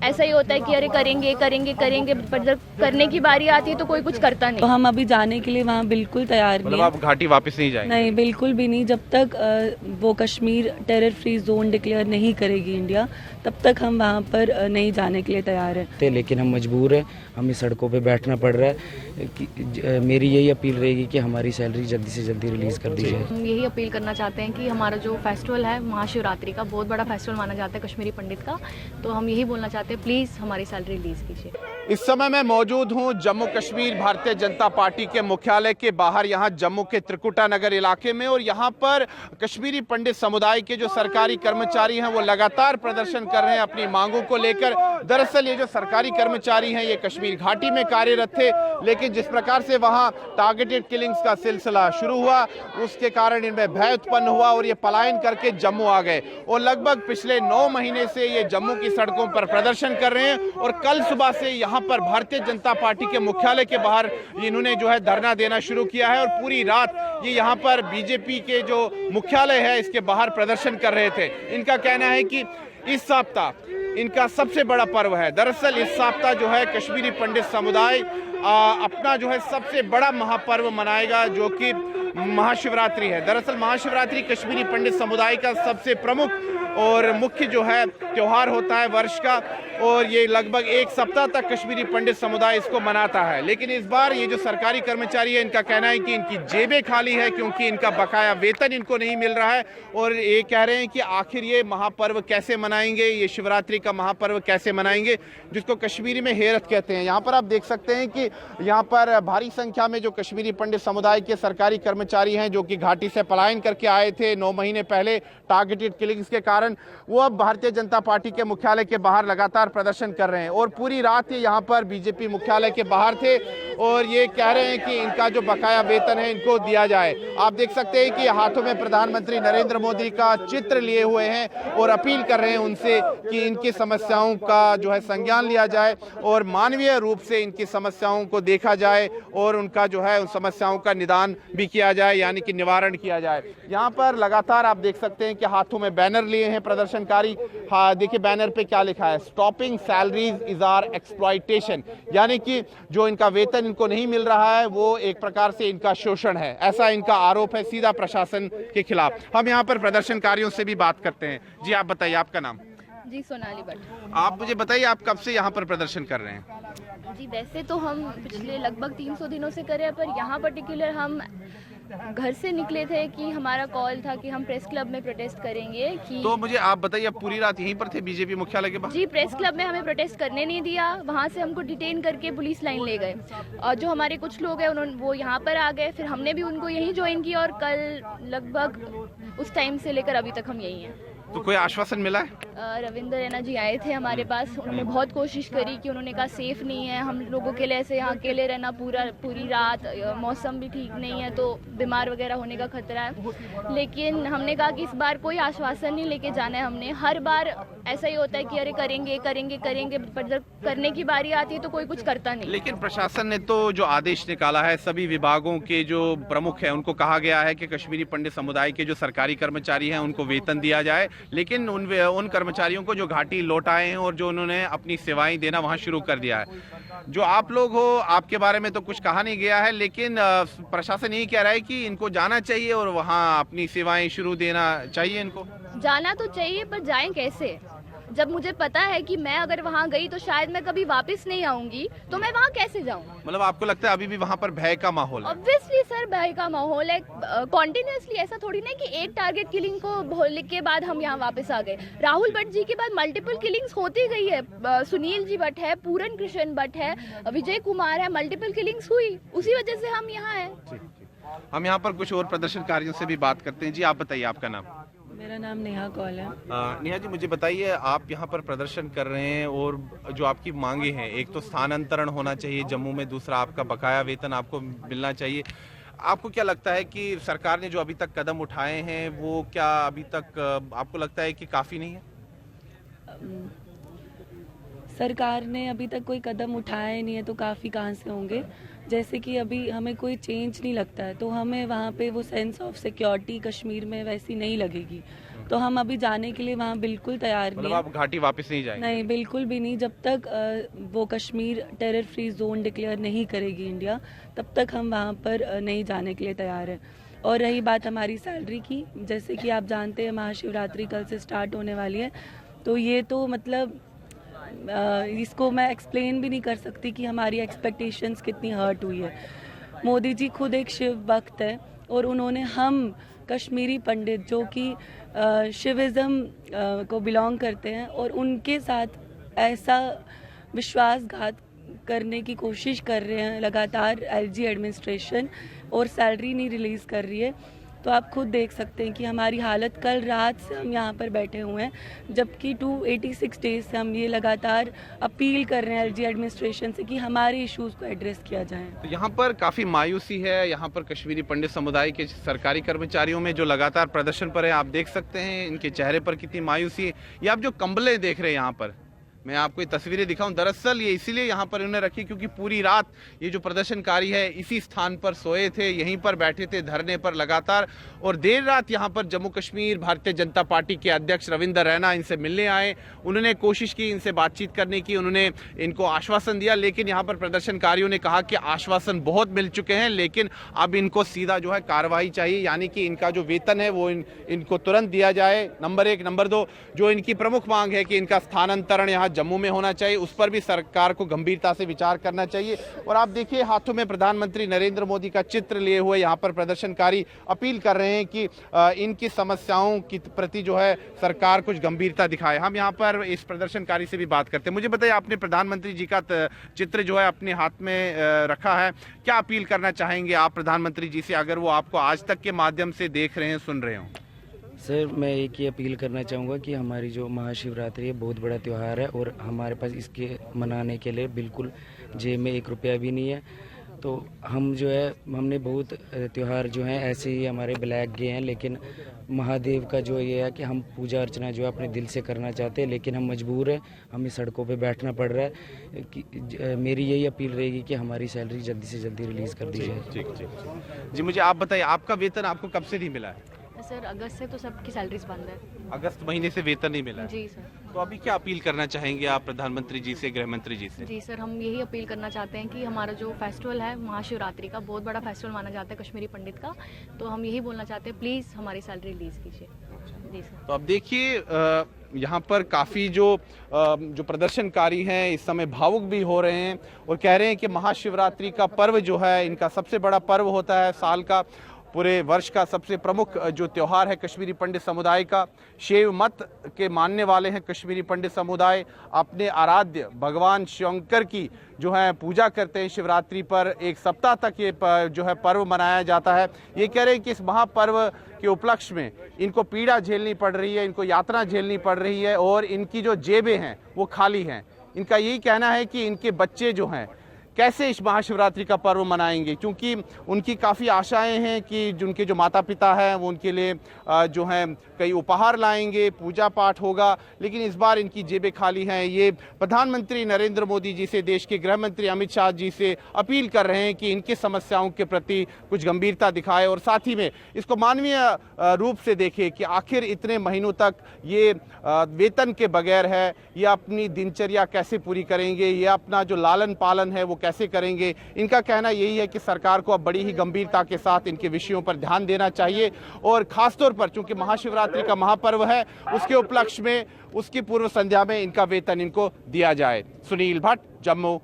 ऐसा ही होता है कि अरे करेंगे करेंगे करेंगे, पर जब करने की बारी आती है तो कोई कुछ करता नहीं। तो हम अभी जाने के लिए वहाँ बिल्कुल तैयार नहीं मतलब हैं। आप घाटी वापस नहीं जाएंगे? नहीं, बिल्कुल भी नहीं। जब तक वो Kashmir terror free zone declare नहीं करेगी इंडिया, तब तक हम वहाँ पर नहीं जाने के लिए तैयार हैं। लेकिन हम मजबूर हैं, हमें सड़कों पे बैठना पड़ रहा है। मेरी यही अपील रहेगी कि हमारी सैलरी जल्दी से जल्दी रिलीज़ कर दी जाए। हम यही अपील करना चाहते हैं कि हमारा जो फेस्टिवल है महाशिवरात्रि का, बहुत बड़ा फेस्टिवल माना जाता है कश्मीरी पंडित का, तो हम यही बोलना चाहते हैं प्लीज़ हमारी सैलरी रिलीज़ कीजिए। इस समय मैं मौजूद हूं जम्मू कश्मीर भारतीय जनता पार्टी के मुख्यालय के बाहर, यहां जम्मू के त्रिकुटा नगर इलाके में। और यहां पर कश्मीरी पंडित समुदाय के जो सरकारी कर्मचारी हैं वो लगातार प्रदर्शन कर रहे हैं अपनी मांगों को लेकर। दरअसल ये जो सरकारी कर्मचारी हैं ये कश्मीर घाटी में कार्यरत थे, लेकिन जिस प्रकार से वहां टारगेटेड किलिंग्स का सिलसिला शुरू हुआ उसके कारण इनमें भय उत्पन्न हुआ और ये पलायन करके जम्मू आ गए। और लगभग पिछले 9 महीने से ये जम्मू की सड़कों पर प्रदर्शन कर रहे हैं। और कल सुबह से यहाँ पर भारतीय जनता पार्टी के मुख्यालय के बाहर इन्होंने जो है धरना देना शुरू किया है और पूरी रात ये यहाँ पर बीजेपी के जो मुख्यालय है इसके बाहर प्रदर्शन कर रहे थे। इनका कहना है कि इस सप्ताह इनका सबसे बड़ा पर्व है। दरअसल इस सप्ताह जो है कश्मीरी पंडित समुदाय अपना जो है सबसे बड़ा महापर्व मनाएगा जो कि महाशिवरात्रि है। दरअसल महाशिवरात्रि कश्मीरी पंडित समुदाय का सबसे प्रमुख और मुख्य जो है त्योहार होता है वर्ष का, और ये लगभग 1 सप्ताह तक कश्मीरी पंडित समुदाय इसको मनाता है। लेकिन इस बार ये जो सरकारी कर्मचारी है इनका कहना है कि इनकी जेबें खाली है क्योंकि इनका बकाया वेतन इनको नहीं मिल रहा है। और ये कह रहे हैं कि आखिर ये महापर्व कैसे मनाएंगे, ये शिवरात्रि का महापर्व कैसे मनाएंगे, जिसको कश्मीरी में हेरत कहते हैं। यहाँ पर आप देख सकते हैं कि यहाँ पर भारी संख्या में जो कश्मीरी पंडित समुदाय के सरकारी कर्मचारी हैं जो कि घाटी से पलायन करके आए थे 9 महीने पहले टारगेटेड किलिंग्स के कारण, वो अब भारतीय जनता पार्टी के मुख्यालय के बाहर लगातार प्रदर्शन कर रहे हैं। और पूरी रात ये यहाँ पर बीजेपी मुख्यालय के बाहर थे और ये कह रहे हैं कि इनका जो बकाया वेतन है इनको दिया जाए। आप देख सकते हैं कि हाथों में प्रधानमंत्री नरेंद्र मोदी का चित्र लिए हुए हैं और अपील कर रहे हैं उनसे कि इनकी समस्याओं का जो है संज्ञान लिया जाए और मानवीय रूप से इनकी समस्याओं को देखा जाए और उनका जो है उन समस्याओं का निदान भी किया जाए, यानी कि निवारण किया जाए। यहाँ पर लगातार आप देख सकते हैं कि हाथों में बैनर लिए हैं प्रदर्शनकारी। हाँ, देखिए बैनर पे क्या लिखा है, stopping salaries is our exploitation, यानी कि जो इनका वेतन इनको नहीं मिल रहा है वो एक प्रकार से इनका शोषण है, ऐसा इनका आरोप है सीधा प्रशासन के खिलाफ। हम यहाँ पर प्रदर्शनकारियों से भी बात करते हैं। जी आप बताइए, आपका नाम? जी सोनाली भट्ट। आप मुझे बताइए आप कब से यहाँ पर प्रदर्शन कर रहे हैं? जी वैसे तो हम पिछले लगभग 300 दिनों से कर रहे हैं, पर यहाँ पर्टिकुलर हम घर से निकले थे कि हमारा कॉल था कि हम प्रेस क्लब में प्रोटेस्ट करेंगे कि तो मुझे आप बताइए, आप पूरी रात यहीं पर थे बीजेपी मुख्यालय के बाहर? जी प्रेस क्लब में हमें प्रोटेस्ट करने नहीं दिया, वहाँ से हमको डिटेन करके पुलिस लाइन ले गए और जो हमारे कुछ लोग हैं उन्होंने वो यहाँ पर आ गए, फिर हमने भी उनको यहीं ज्वाइन किया और कल लगभग उस टाइम से लेकर अभी तक हम यहीं हैं। तो कोई आश्वासन मिला है? रविंद्र रैना जी आए थे हमारे पास, उन्होंने बहुत कोशिश करी कि उन्होंने कहा सेफ नहीं है हम लोगों के लिए ऐसे यहाँ अकेले रहना पूरी रात, मौसम भी ठीक नहीं है तो बीमार वगैरह होने का खतरा है। लेकिन हमने कहा कि इस बार कोई आश्वासन नहीं लेके जाना है हमने। हर बार ऐसा ही होता है कि अरे करेंगे करेंगे करेंगे, पर जब करने की बारी आती है तो कोई कुछ करता नहीं। लेकिन प्रशासन ने तो जो आदेश निकाला है, सभी विभागों के जो प्रमुख हैं उनको कहा गया है कि कश्मीरी पंडित समुदाय के जो सरकारी कर्मचारी हैं उनको वेतन दिया जाए, लेकिन उन कर्मचारियों को जो घाटी लौट आए हैं और जो उन्होंने अपनी सेवाएं देना वहां शुरू कर दिया है। जो आप लोग हो, आपके बारे में तो कुछ कहा नहीं गया है, लेकिन प्रशासन यही कह रहा है कि इनको जाना चाहिए और वहां अपनी सेवाएं शुरू देना चाहिए। इनको जाना तो चाहिए, पर जाएं कैसे जब मुझे पता है कि मैं अगर वहाँ गई तो शायद मैं कभी वापस नहीं आऊंगी, तो मैं वहाँ कैसे जाऊँ? मतलब आपको लगता है अभी भी वहाँ पर भय का माहौल है? ऑब्वियसली सर भय का माहौल है कॉन्टिन्यूसली। ऐसा थोड़ी ना कि एक टारगेट किलिंग को भोलने के बाद हम यहाँ वापस आ गए। राहुल भट्ट जी के बाद मल्टीपल किलिंग्स होती गई है, सुनील जी भट्ट है, पूरन कृष्ण भट्ट है, विजय कुमार है, मल्टीपल किलिंग्स हुई, उसी वजह से हम यहाँ हैं। हम यहाँ पर कुछ और प्रदर्शनकारियों से भी बात करते हैं। जी आप बताइए, आपका नाम? मेरा नाम नेहा कौल है। नेहा जी मुझे बताइए, आप यहाँ पर प्रदर्शन कर रहे हैं और जो आपकी मांगे हैं, एक तो स्थानांतरण होना चाहिए जम्मू में, दूसरा आपका बकाया वेतन आपको मिलना चाहिए। आपको क्या लगता है कि सरकार ने जो अभी तक कदम उठाए हैं वो क्या अभी तक आपको लगता है कि काफ़ी नहीं है? सरकार ने अभी तक कोई कदम उठाया नहीं है तो काफ़ी कहाँ से होंगे। जैसे कि अभी हमें कोई चेंज नहीं लगता है तो हमें वहाँ पे वो सेंस ऑफ सिक्योरिटी कश्मीर में वैसी नहीं लगेगी। तो हम अभी जाने के लिए वहाँ बिल्कुल तैयार नहीं मतलब हैं। आप घाटी वापस नहीं जाएंगे? नहीं, बिल्कुल भी नहीं। जब तक वो Kashmir terror free zone declare नहीं करेगी इंडिया, तब तक हम वहाँ पर नहीं जाने के लिए तैयार हैं। और रही बात हमारी सैलरी की, जैसे कि आप जानते हैं महाशिवरात्रि कल से स्टार्ट होने वाली है, तो ये तो मतलब इसको मैं एक्सप्लेन भी नहीं कर सकती कि हमारी एक्सपेक्टेशंस कितनी हर्ट हुई है। मोदी जी खुद एक शिव भक्त है और उन्होंने हम कश्मीरी पंडित जो कि शिविज़म को बिलोंग करते हैं और उनके साथ ऐसा विश्वासघात करने की कोशिश कर रहे हैं लगातार एलजी एडमिनिस्ट्रेशन, और सैलरी नहीं रिलीज़ कर रही है। तो आप खुद देख सकते हैं कि हमारी हालत, कल रात से हम यहाँ पर बैठे हुए हैं, जबकि 286 डेज से हम ये लगातार अपील कर रहे हैं एलजी एडमिनिस्ट्रेशन से कि हमारे इश्यूज़ को एड्रेस किया जाए। तो यहाँ पर काफ़ी मायूसी है, यहाँ पर कश्मीरी पंडित समुदाय के सरकारी कर्मचारियों में जो लगातार प्रदर्शन पर है, आप देख सकते हैं इनके चेहरे पर कितनी मायूसी है। ये आप जो कंबलें देख रहे हैं यहाँ पर, मैं आपको ये तस्वीरें दिखाऊं, दरअसल ये इसीलिए यहाँ पर इन्होंने रखी क्योंकि पूरी रात ये जो प्रदर्शनकारी है इसी स्थान पर सोए थे, यहीं पर बैठे थे धरने पर लगातार। और देर रात यहाँ पर जम्मू कश्मीर भारतीय जनता पार्टी के अध्यक्ष रविंद्र रैना इनसे मिलने आए। उन्होंने कोशिश की इनसे बातचीत करने की, उन्होंने इनको आश्वासन दिया, लेकिन यहाँ पर प्रदर्शनकारियों ने कहा कि आश्वासन बहुत मिल चुके हैं, लेकिन अब इनको सीधा जो है कार्रवाई चाहिए, यानी कि इनका जो वेतन है वो इनको तुरंत दिया जाए, नंबर 1। नंबर 2, जो इनकी प्रमुख मांग है कि इनका स्थानांतरण यहाँ जम्मू में होना चाहिए, उस पर भी सरकार को गंभीरता से विचार करना चाहिए। और आप देखिए हाथों में प्रधानमंत्री नरेंद्र मोदी का चित्र लिए हुए यहाँ पर प्रदर्शनकारी अपील कर रहे हैं कि इनकी समस्याओं के प्रति जो है सरकार कुछ गंभीरता दिखाए। हम यहाँ पर इस प्रदर्शनकारी से भी बात करते हैं। मुझे बताइए, आपने प्रधानमंत्री जी का चित्र जो है अपने हाथ में रखा है, क्या अपील करना चाहेंगे आप प्रधानमंत्री जी से, अगर वो आपको आज तक के माध्यम से देख रहे हैं, सुन रहे हो? सर, मैं एक ही अपील करना चाहूँगा कि हमारी जो महाशिवरात्रि है बहुत बड़ा त्यौहार है और हमारे पास इसके मनाने के लिए बिल्कुल जेब में 1 रुपया भी नहीं है। तो हम जो है, हमने बहुत त्यौहार जो हैं ऐसे ही हमारे ब्लैक गए हैं, लेकिन महादेव का जो ये है कि हम पूजा अर्चना जो है अपने दिल से करना चाहते हैं, लेकिन हम मजबूर हैं, हमें सड़कों पे बैठना पड़ रहा है। कि मेरी यही अपील रहेगी कि हमारी सैलरी जल्दी से जल्दी रिलीज़ कर दी जाए। ठीक जी, मुझे आप बताइए, आपका वेतन आपको कब से नहीं मिला है? सर, अगस्त से तो सबकी सैलरीज बंद है। अगस्त महीने से वेतन नहीं मिला है? जी सर। तो अभी क्या अपील करना चाहेंगे आप प्रधानमंत्री जी से, गृह मंत्री जी से? जी सर, हम यही अपील करना चाहते हैं कि हमारा जो फेस्टिवल है महाशिवरात्रि का, बहुत बड़ा फेस्टिवल माना जाता है कश्मीरी पंडित का, तो हम यही बोलना चाहते हैं, प्लीज़ हमारी सैलरी रिलीज़ कीजिए। जी सर। तो अब देखिए यहाँ पर काफ़ी जो प्रदर्शनकारी हैं इस समय भावुक भी हो रहे हैं और कह रहे हैं कि महाशिवरात्रि का पर्व जो है इनका सबसे बड़ा पर्व होता है, साल का, पूरे वर्ष का सबसे प्रमुख जो त्यौहार है कश्मीरी पंडित समुदाय का। शैव मत के मानने वाले हैं कश्मीरी पंडित समुदाय, अपने आराध्य भगवान शंकर की जो है पूजा करते हैं। शिवरात्रि पर 1 सप्ताह तक ये जो है पर्व मनाया जाता है। ये कह रहे हैं कि इस महापर्व के उपलक्ष्य में इनको पीड़ा झेलनी पड़ रही है, इनको यातना झेलनी पड़ रही है और इनकी जो जेबें हैं वो खाली हैं। इनका यही कहना है कि इनके बच्चे जो हैं कैसे इस महाशिवरात्रि का पर्व मनाएंगे, क्योंकि उनकी काफ़ी आशाएं हैं कि उनके जो माता पिता हैं वो उनके लिए जो हैं कई उपहार लाएंगे, पूजा पाठ होगा, लेकिन इस बार इनकी जेबें खाली हैं। ये प्रधानमंत्री नरेंद्र मोदी जी से, देश के गृह मंत्री अमित शाह जी से अपील कर रहे हैं कि इनके समस्याओं के प्रति कुछ गंभीरता दिखाए और साथ ही में इसको मानवीय रूप से देखें कि आखिर इतने महीनों तक ये वेतन के बगैर है, ये अपनी दिनचर्या कैसे पूरी करेंगे, ये अपना जो लालन पालन है वो कैसे करेंगे। इनका कहना यही है कि सरकार को अब बड़ी ही गंभीरता के साथ इनके विषयों पर ध्यान देना चाहिए और खासतौर पर चूंकि महाशिवरात्रि का महापर्व है उसके उपलक्ष्य में, उसकी पूर्व संध्या में इनका वेतन इनको दिया जाए। सुनील भट्ट, जम्मू।